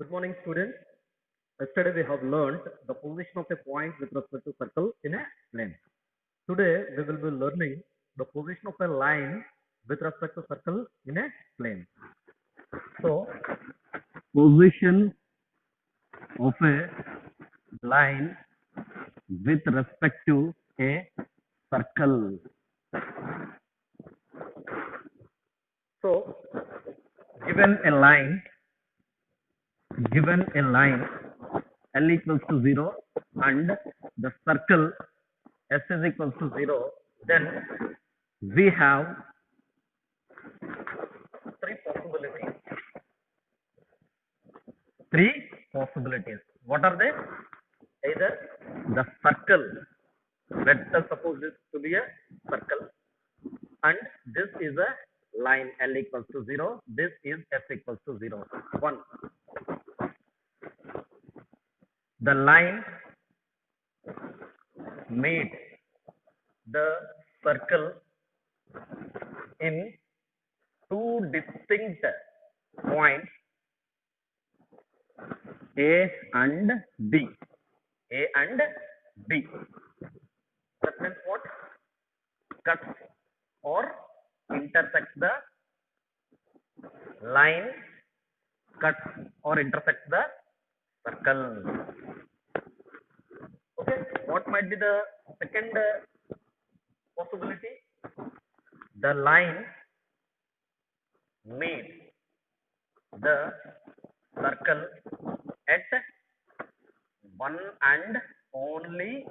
Good morning, students. Yesterday we have learned the position of a point with respect to circle in a plane. Today we will be learning the position of a line with respect to circle in a plane. So, position of a line with respect to a circle. So, given a line L equals to 0 and the circle S is equals to 0, then we have three possibilities. Three possibilities. What are they? Either the circle, let us suppose this to be a circle, and this is a line L equals to 0, this is S equals to 0. One, the line meets the circle in two distinct points A and B. A and B. That means what? Cuts or intersects the line, cuts or intersects the circle. Okay, what might be the second possibility? The line meets the circle at one and only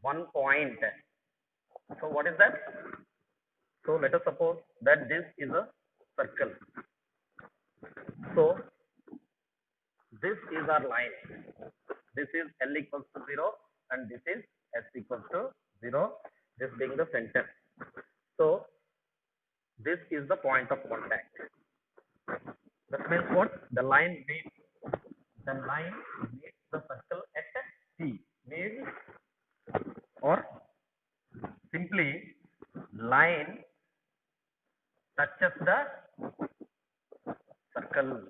one point. So what is that? So let us suppose that this is a circle. So this is our line. This is L equals to 0 and this is S equals to 0, this being the center. So this is the point of contact. That means what? The line meets the circle at T. Means or simply line touches the circle.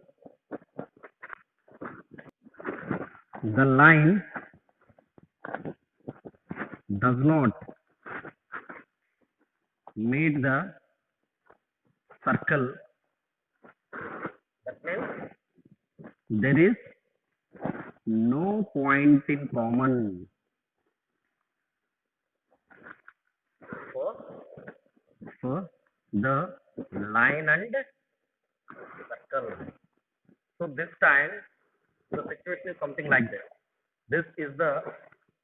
The line does not meet the circle. That means there is no point in common for the line and circle. So this time the situation is something like this. This is the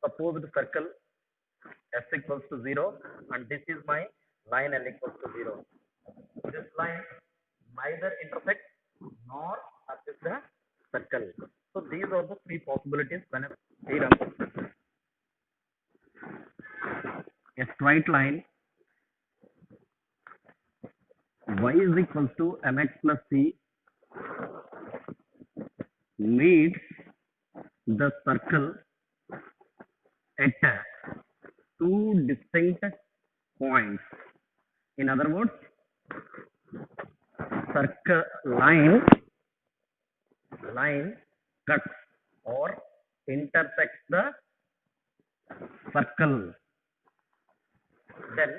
supposed circle S equals to 0 and this is my line L equals to 0. This line neither intersects nor touches the circle. So these are the three possibilities when a theorem, a straight line y is equals to mx plus c meets the circle at two distinct points. In other words, circle line cuts or intersects the circle. Then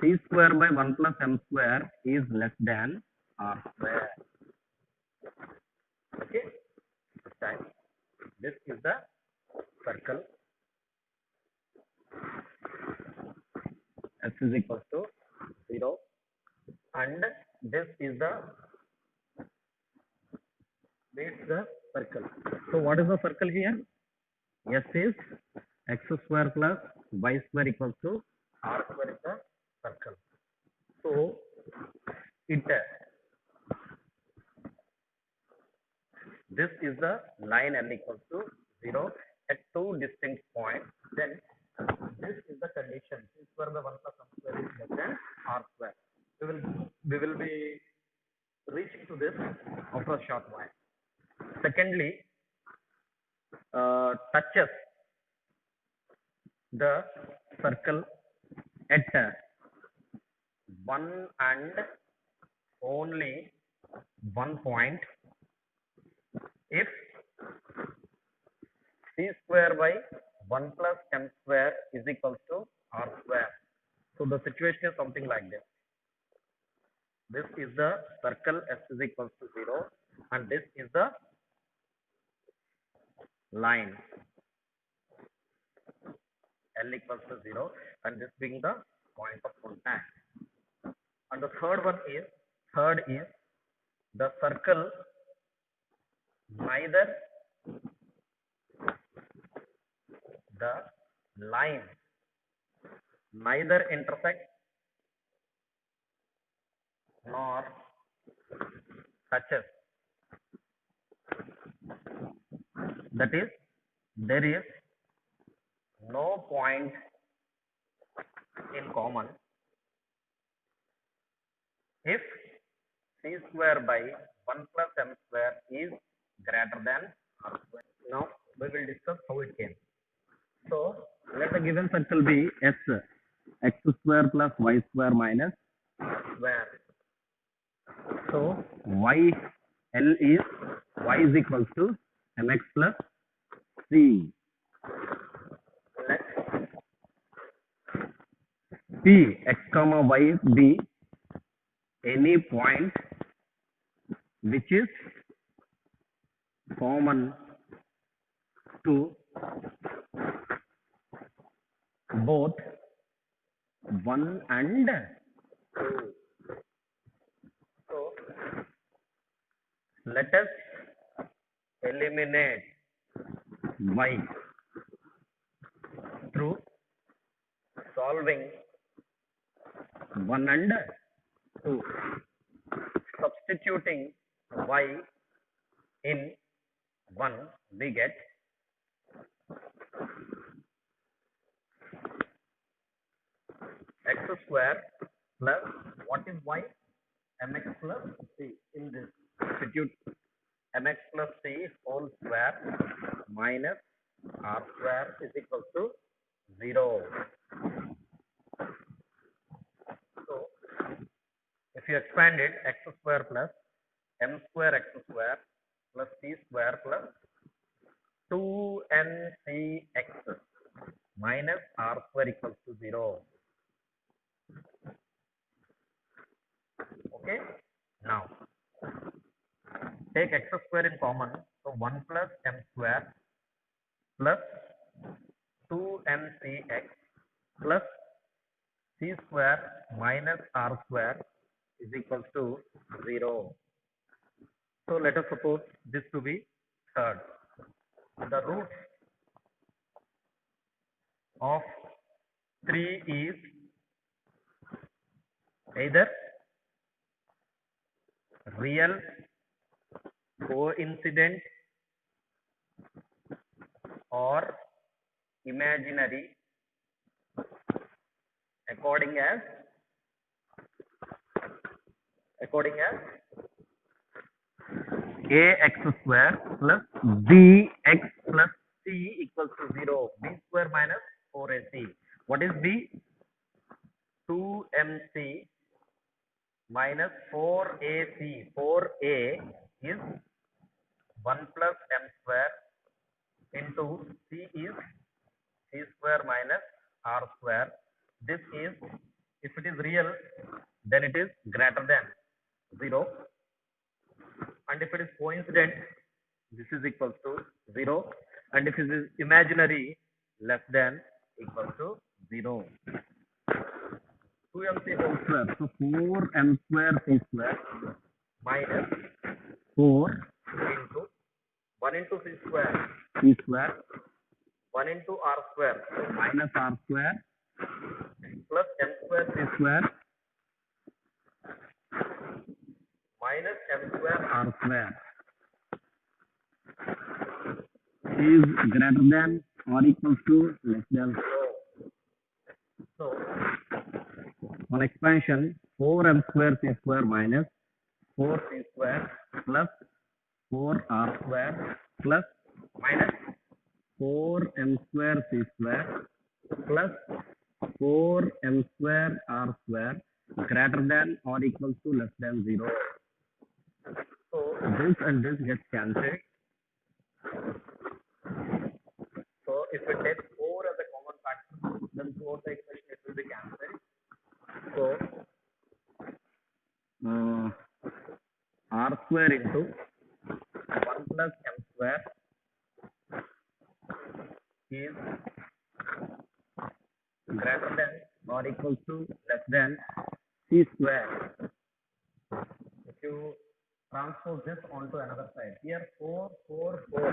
c square by 1 plus m square is less than r square. Okay, this time this is the circle S is equals to 0 and this is the circle. So what is the circle here? S is x square plus y square equals to r square is the circle. So this is the line L equals to 0 at two distinct points. Then this is the condition. C square by 1 plus m square is less than r square. We will be reaching to this after a short while. Secondly, touches the circle at one and only one point if c square by 1 plus m square is equals to r square. So the situation is something like this. This is the circle s is equals to 0 and this is the line L equals to 0 and this being the point of contact. And the third is the circle neither the line neither intersect nor touches. That is, there is no point in common if c square by 1 plus m square is greater than r square. Now we will discuss how it came. So let the given circle be S, x square plus y square minus square. So y L is y is equals to mx plus c. Let p x comma y be any point which is common to both 1 and 2. So let us eliminate y through solving 1 and 2. Substituting y in 1, we get x square plus what is y? Mx plus c. In this, substitute mx plus c whole square minus r square is equal to 0. So, if you expand it, x square plus m square x square plus c square plus 2ncx minus r square equals to 0. Okay. Now, take x square in common. So 1 plus m square plus 2ncx plus c square minus r square is equals to 0. So let us suppose this to be third. The root of 3 is either real, coincident or imaginary according as ax square plus bx plus c equals to 0. B square minus 4ac. What is b? 2mc minus 4ac. 4a is 1 plus m square into c is c square minus r square. This is, if it is real, then it is greater than 0. And if it is coincident, this is equals to 0. And if it is imaginary, less than equal to 0. 2mc whole square. So 4m square c square minus 4 into 1 into c square 1 into r square. So minus r square plus m square c square minus m square r square is greater than or equals to less than 0. So on expansion, 4m square c square minus 4c square plus 4r square plus minus 4m square c square plus 4m square r square greater than or equals to less than 0. this and this gets cancelled. So if we take 4 as a common factor, then throughout the equation it will be cancelled. So r square into 1 plus m square is greater than or equal to less than c square. If you transpose this onto another side, here 4, 4, 4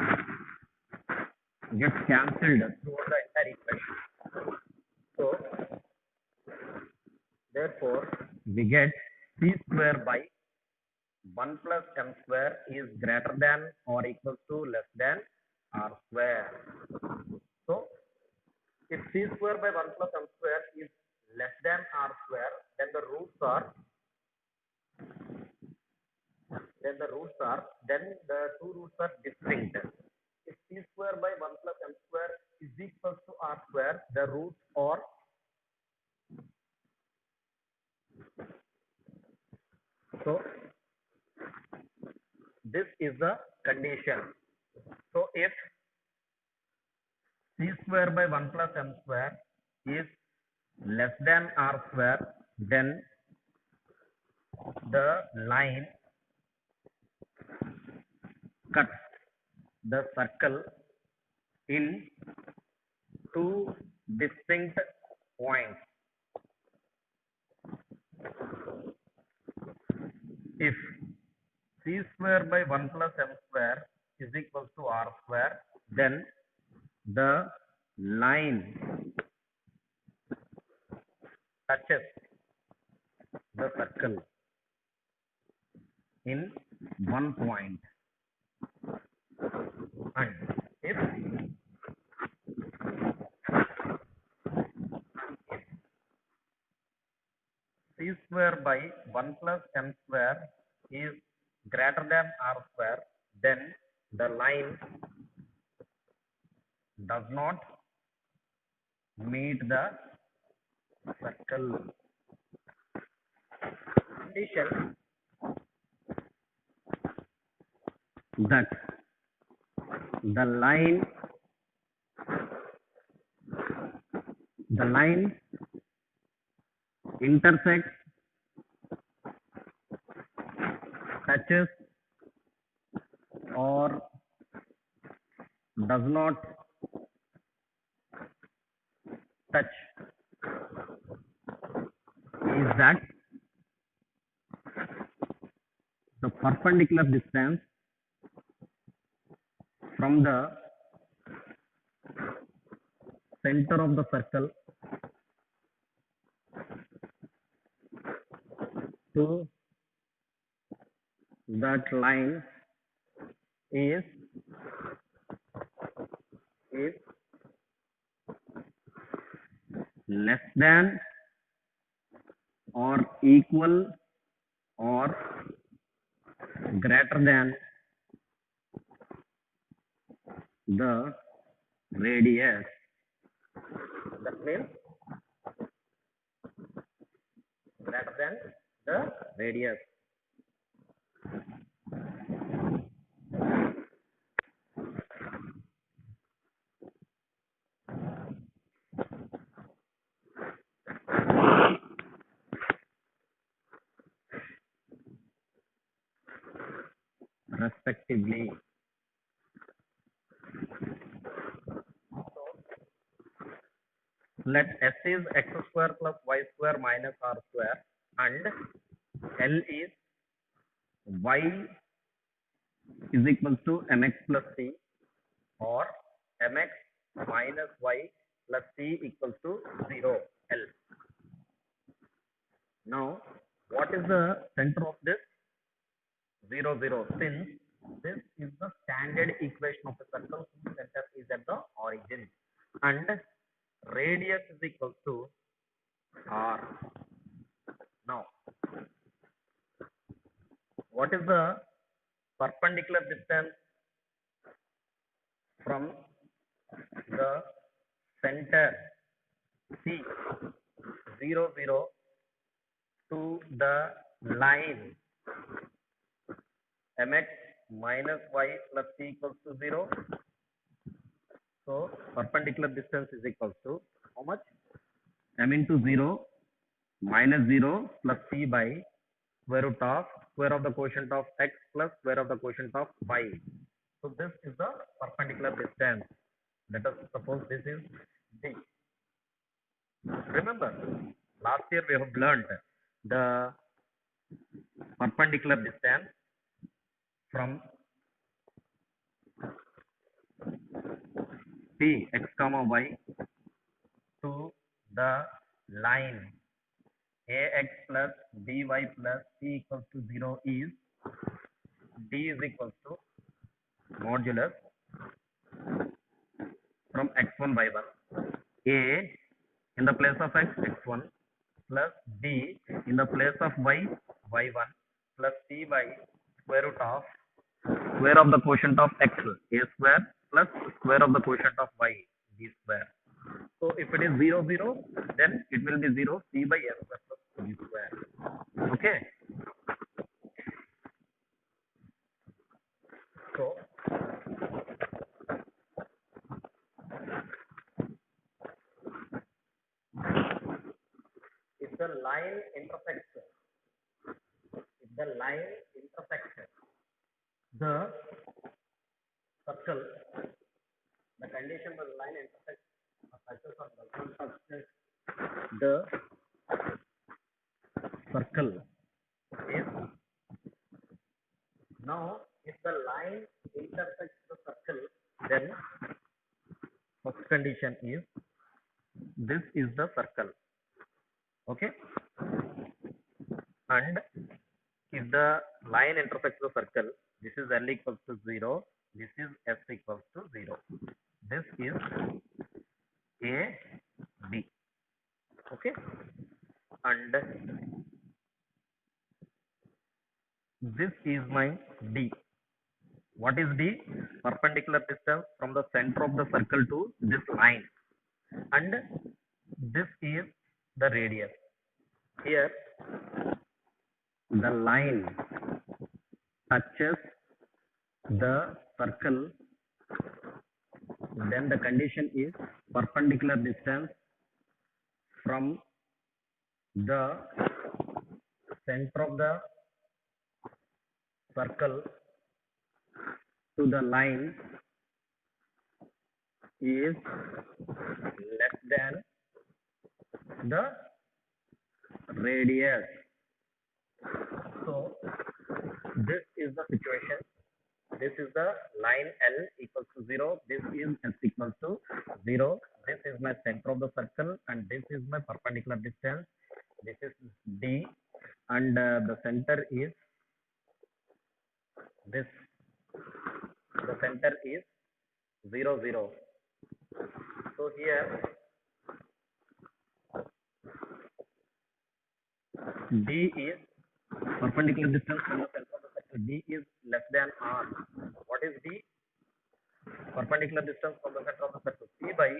gets cancelled throughout the entire equation. So therefore we get c square by 1 plus m square is greater than or equal to less than r square. So if c square by 1 plus m square is less than r square, then the roots are then the two roots are distinct. If c square by 1 plus m square is equal to r square, the roots are so this is the condition. So if c square by 1 plus m square is less than r square, then the line cuts the circle in two distinct points. If c square by 1 plus m square is equal to r square, then the line touches the circle in one point. And if c square by 1 plus m square is greater than r square, then the line does not meet the circle. Condition that the line intersects, touches, or does not touch is that the perpendicular distance from the center of the circle to that line is less than or equal or greater than the radius. That means greater than the radius. Respectively. Let S is x square plus y square minus r square and L is y is equal to mx plus c, or mx minus y plus c equals to 0 L. Now what is the center of this? 0, 0, since this is the standard equation of the circle whose center is at the origin, and radius is equal to r. Now what is the perpendicular distance from the center C 0, 0 to the line mx minus y plus c equals to 0. So perpendicular distance is equals to how much? M into 0 minus 0 plus c by square of the quotient of x plus square of the quotient of y. So this is the perpendicular distance. Let us suppose this is d. Remember, last year we have learned the perpendicular distance from P x comma y to the line ax plus by plus c equals to 0 is d is equals to modulus from x1 y1 a in the place of x x1 plus b in the place of y y1 plus c by square of the quotient of x a square plus square of the quotient of y b square. So if it is 0 0, then it will be 0 c by a square plus b square. Okay. So if the line intersects the circle, the condition the line intersects a circle or does not touch the circle is now if the line intersects the circle, then first condition is this is the circle. Okay, and if the line intersects the circle, this is L equals to 0, this is S equals to 0. This is A, B. Okay, and this is my D. What is D? Perpendicular distance from the center of the circle to this line, and this is the radius. Here the line touches the circle, then the condition is perpendicular distance from the center of the circle to the line is less than the radius. So this is the situation. This is the line L equals to 0. This is S equals to 0. This is my center of the circle, and this is my perpendicular distance. This is D, and the center is this. The center is 0 0. So here D is perpendicular distance from the center of the circle. D is less than R. What is D? Perpendicular distance from the center of the circle. C by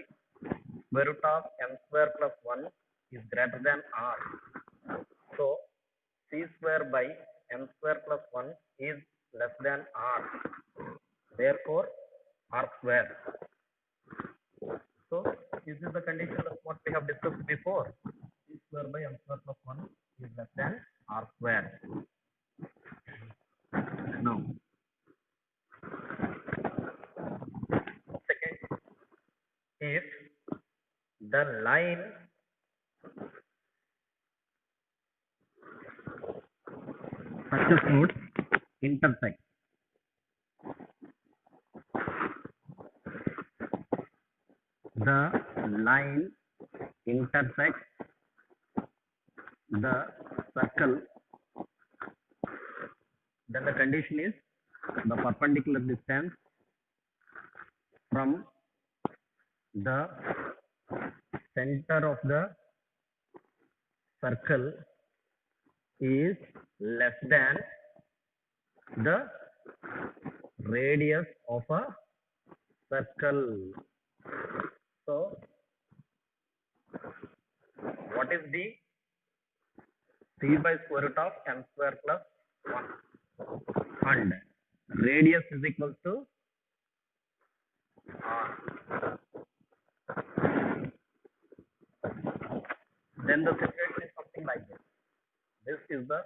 square root of m square plus 1 is greater than R. So C square by m square plus 1 is less than R. Therefore R square. So this is the condition of what we have discussed before. C square by m square plus 1 is less than R square. Now, second, if the line touches nodes intersect, the line intersects the circle, then the condition is the perpendicular distance from the center of the circle is less than the radius of a circle. So what is D? C by square root of m square plus 1, and radius is equal to r. Then the situation is something like this. This is the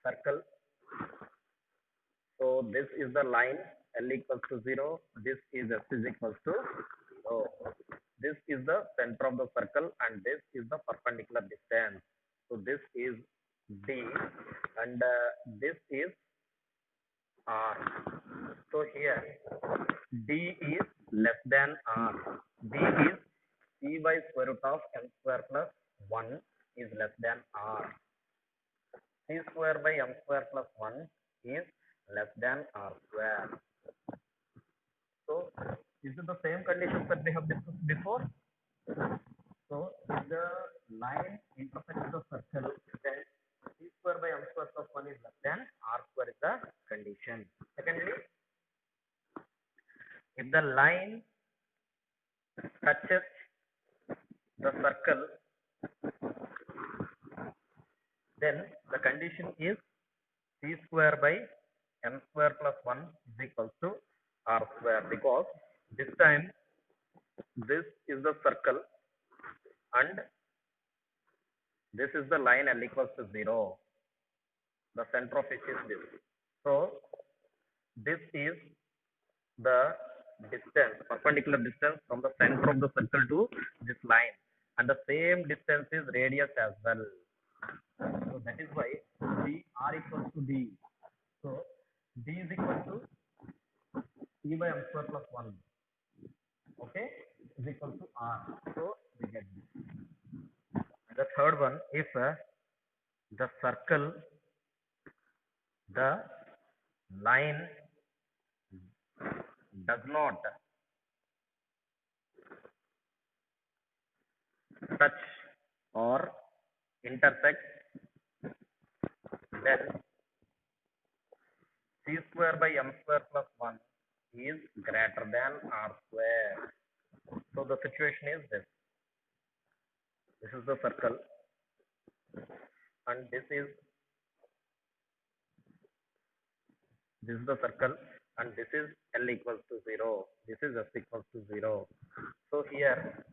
circle. So this is the line L equals to 0. This is S is equals to 0. This is the center of the circle and this is the perpendicular distance. So this is D and this is R. So here D is less than R. D is C by square root of M square plus 1 is less than R. C square by M square plus 1 is less than R square. So is it the same conditions that we have discussed before? So if the line intersects the circle, then C square by M square plus 1 is less than R square is the condition. Secondly, if the line touches the circle, then the condition is C square by M square plus 1 is equal to R square, because this time this is the circle and this is the line L equals to 0. The center of which is this. So this is the distance, perpendicular distance from the center of the circle to this line, and the same distance is radius as well. So that is why D R equals to D. So D is equal to C by M square plus 1. Okay, is equal to R. So we get this. And the third one, if the circle, the line does not touch or intersect, then C square by M square plus 1 is greater than R square. So the situation is this. This is the circle and this is the circle and this is L equals to 0. This is S equals to 0. So here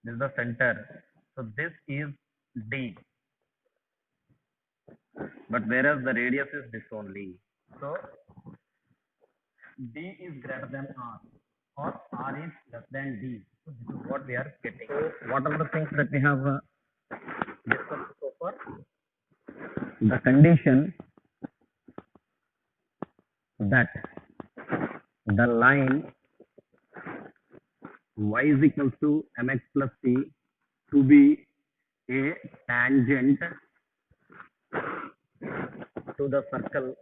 this is the center. So this is D. But whereas the radius is this only. So D is greater than R or R is less than D. So this is what we are getting. So what are the things that we have discussed so far? The condition that the line y is equals to mx plus c to be a tangent to the circle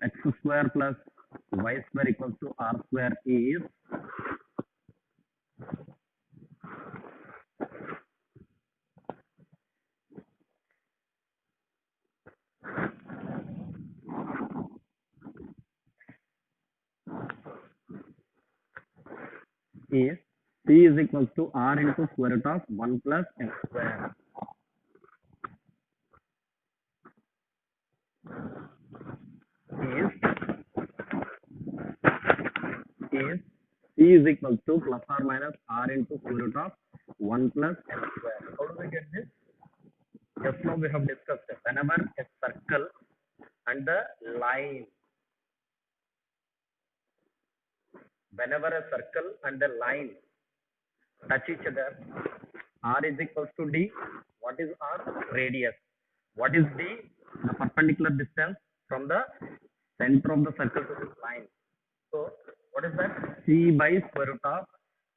x square plus y square equals to r square is c is equals to r into square root of 1 plus x square is c is equal to plus or minus r into square root of 1 plus x square. How do we get this? Just now we have discussed it. Whenever a circle and the line, whenever a circle and the line touch each other, r is equals to d. What is r? Radius. What is d? The perpendicular distance from the center of the circle to this line. So what is that? C by square root of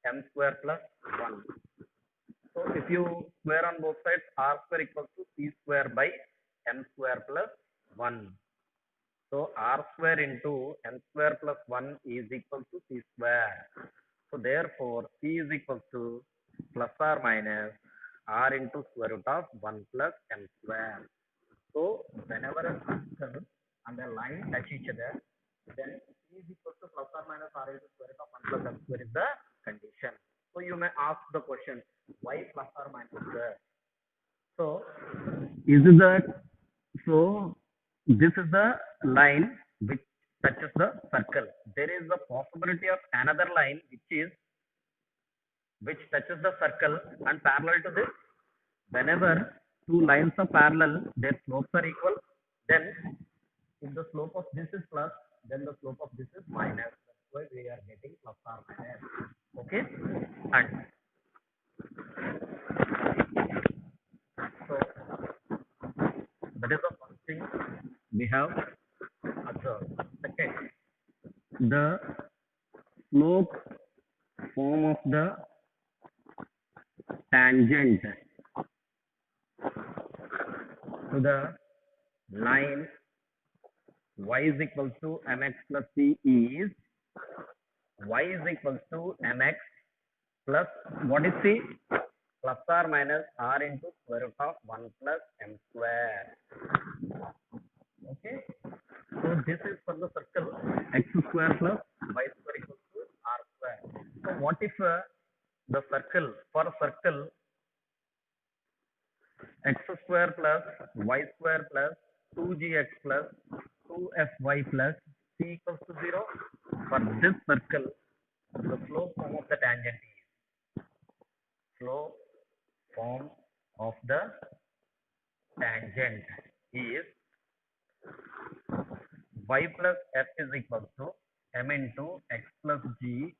m square plus 1. So if you square on both sides, r square equals to c square by m square plus 1. So r square into m square plus 1 is equal to c square. So therefore c is equal to plus or minus r into square root of 1 plus m square. So whenever a circle and a line touch each other, then c is equal to plus or minus r into square root of 1 plus m square is the condition. So you may ask the question, why plus or minus square? So is that so? This is the line which touches the circle. There is a possibility of another line which touches the circle and parallel to this. Whenever two lines are parallel, their slopes are equal. Then, if the slope of this is plus, then the slope of this is minus. That's why we are getting plus or minus. Okay, and so that is the first thing we have observed. Second, the slope form of the tangent to the line y is equal to mx plus c is y is equal to mx plus what is c? Plus or minus r into square root of 1 plus m square. Okay. So this is for the circle x square plus y square equals to r square. So what if the circle for circle x square plus y square plus 2gx plus 2fy plus c equals to 0? For this circle, the slope form of the tangent is slope form of the tangent is y plus f is equal to m into x plus g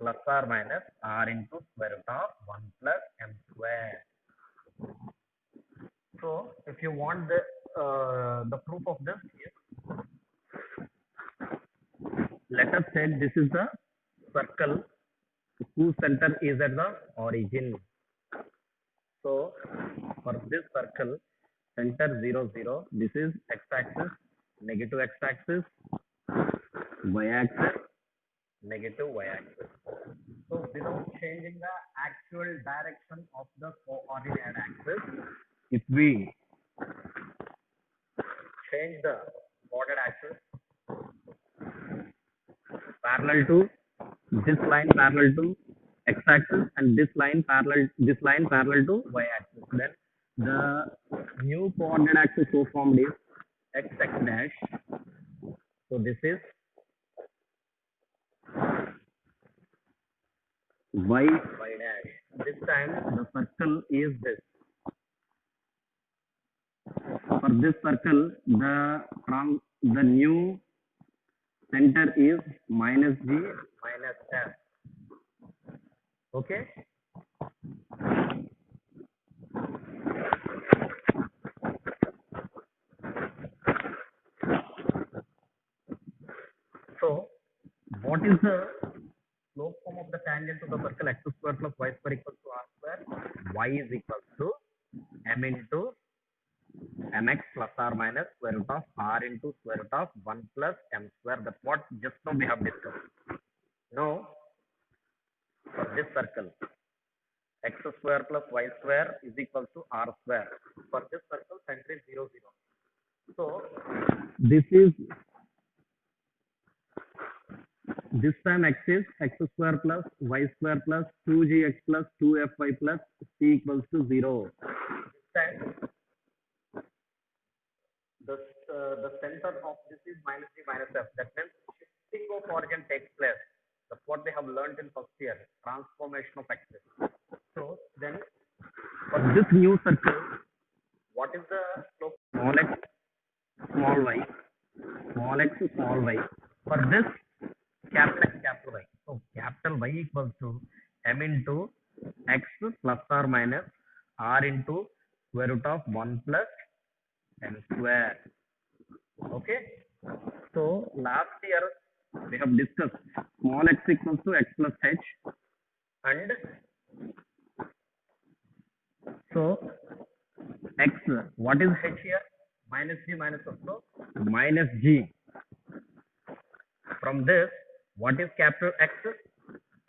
plus or minus r into square root of 1 plus m square. So if you want the proof of this is, let us say this is the circle whose center is at the origin. So for this circle, center 0 0, this is x-axis, negative x-axis, y-axis, negative y-axis. So without changing the actual direction of the coordinate axis, if we change the coordinate axis parallel to this line parallel to x-axis and this line parallel to y-axis, then the new coordinate axis so formed is x dash. So this is y dash. This time the circle is this. For this circle, the new center is minus g minus f. Okay. So what is the slope form of the tangent to the circle x square plus y square equals to r square? Y is equal to m into mx plus or minus square root of r into square root of 1 plus m square. That's what just now we have discussed. Now, for this circle, x square plus y square is equal to r square. For this circle, center is 0 0. So this time x is x square plus y square plus 2gx plus 2fy plus c equals to 0. This time the center of this is minus g minus f. That means shifting of origin takes place. That's what we have learned in first year, transformation of axis. So then for this new circle, what is the slope? Small x, small y, small x, small y. For this capital X, capital Y. So capital Y equals to m into x plus or minus r into square root of 1 plus m square. Okay. So last year we have discussed small x equals to x plus h, and so x, what is h here? Minus g minus f. So minus g. From this, what is capital X?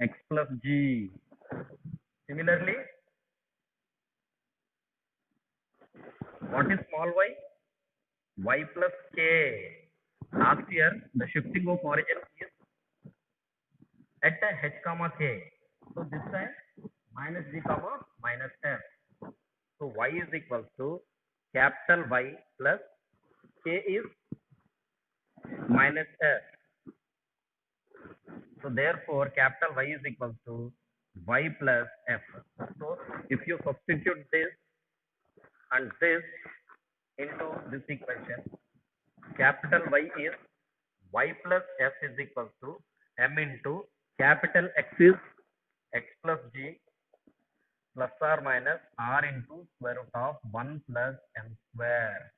X plus g. Similarly, what is small y? Y plus k. Last year, the shifting of origin is at h comma k. So this time minus g comma minus f. So y is equal to capital Y plus K is minus S. So therefore, capital Y is equals to Y plus F. So if you substitute this and this into this equation, capital Y is Y plus F is equals to M into capital X is X plus G plus or minus R into square root of 1 plus M square.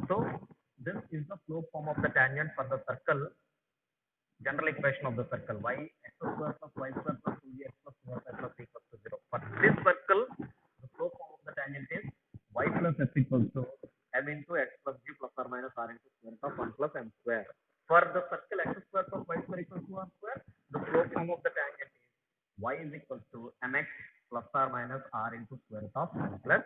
So this is the slope form of the tangent for the circle, general equation of the circle y x square plus y square plus 2x plus 4y plus equals to 0. For this circle, the slope form of the tangent is y plus f equals to m into x plus g plus or minus r into square root of 1 plus m square. For the circle x square plus y square equals to 1 square, the slope form of the tangent is y is equals to mx plus or minus r into square root of 1 plus